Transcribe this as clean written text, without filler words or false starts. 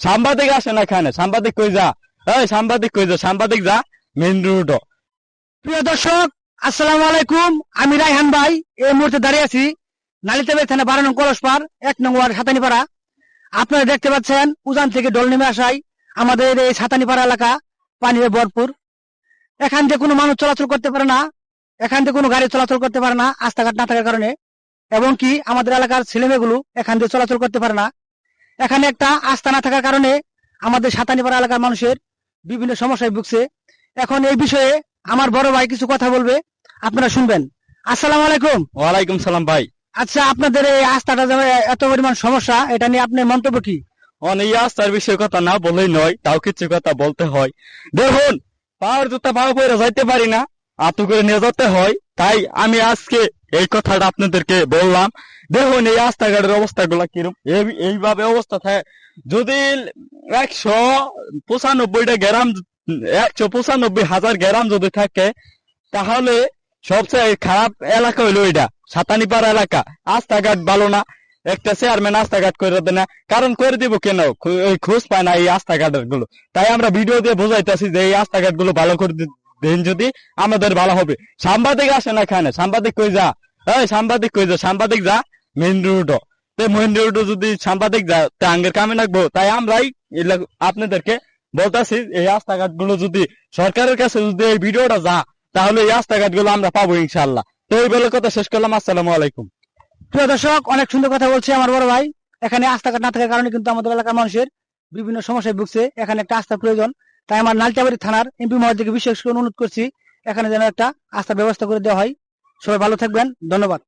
সাংবাদিক আসে না এখানে, সাংবাদিক কই যা, এই সাংবাদিক কই যা, সাংবাদিক যা মেইন রোড। প্রিয় দর্শক, আসসালামু আলাইকুম। আমি রায়হান ভাই এই মুহূর্তে দাঁড়িয়ে আছি নালিতাবাড়ি থানা 12 নং কলসপাড় 1 নং ওয়ার্ড সাতানিপাড়া। আপনারা দেখতে পাচ্ছেন উজান থেকে ডল নেমে আসায় আমাদের এই সাতানিপাড়া এলাকা পানিতে ভরপুর। এখান দিয়ে কোনো মানুষ চলাচল করতে পারে না, এখান দিয়ে কোনো গাড়ি চলাচল করতে পারে না রাস্তাঘাট না থাকার কারণে, এবং কি আমাদের এলাকার ছেলেমেয়েগুলো এখান দিয়ে চলাচল করতে পারে না। এখানে একটা আস্থা না থাকার কারণে আমাদের সাতানিপাড়া এলাকার মানুষের বিভিন্ন সমস্যায় ভুগছে। এখন এই বিষয়ে আমার বড় ভাই কিছু কথা বলবে, আপনারা শুনবেন। আসসালামু আলাইকুম। ওয়ালাইকুম সালাম ভাই। আচ্ছা, আপনাদের এই আস্থাটা যে এত পরিমাণ সমস্যা, এটা নিয়ে আপনার মন্তব্য কি? অনেক আস্থার বিষয়ে কথা না বলেই নয়, তাও কিছু কথা বলতে হয়। দেখুন, পাওয়ার জুতা পাওয়া পরে যাইতে পারি না, আতু করে নিয়ে যেতে হয়, তাই আমি আজকে এই কথাটা আপনাদেরকে বললাম। দেখুন এই রাস্তাঘাটের অবস্থাগুলা কিরকম, এইভাবে অবস্থা থাকে। যদি 195টা গ্রাম, 195,000 গ্রাম যদি থাকে, তাহলে সবচেয়ে খারাপ এলাকা হইলো এটা সাতানিপাড়া এলাকা। রাস্তাঘাট ভালো না, একটা চেয়ারম্যান রাস্তাঘাট করে দেয় না। কারণ করে দিব কেন, খোঁজ পায় না এই রাস্তাঘাটের গুলো। তাই আমরা ভিডিও দিয়ে বোঝাইতেছি যে এই রাস্তাঘাট গুলো ভালো করে দেন, যদি আমাদের ভালো হবে। সাংবাদিক আসে না এখানে, সাংবাদিক কই যা, এই সাংবাদিক কই যা, সাংবাদিক যা মেইন রোড। মেইন রোড যদি সাংবাদিক যা তা আঙ্গের কামে লাগবো। তাই আমরাই আপনাদেরকে বলতেছি এই রাস্তাঘাট গুলো যদি সরকারের কাছে যদি এই ভিডিওটা যা, তাহলে এই রাস্তাঘাট গুলো আমরা পাবো ইনশাল্লাহ। তো এই বলে কথা শেষ করলাম। আসসালামু আলাইকুম। প্রিয় দর্শক, অনেক সুন্দর কথা বলছে আমার বড় ভাই। এখানে রাস্তাঘাট না থাকার কারণে কিন্তু আমাদের এলাকার মানুষের বিভিন্ন সমস্যায় ভুগছে। এখানে একটা আস্থার প্রয়োজন। তাই আমার নালিতাবাড়ি থানার এমপি মহোদয়কে বিশেষ করে অনুরোধ করছি, এখানে যেন একটা আস্থার ব্যবস্থা করে দেওয়া হয়। সবাই ভালো থাকবেন, ধন্যবাদ।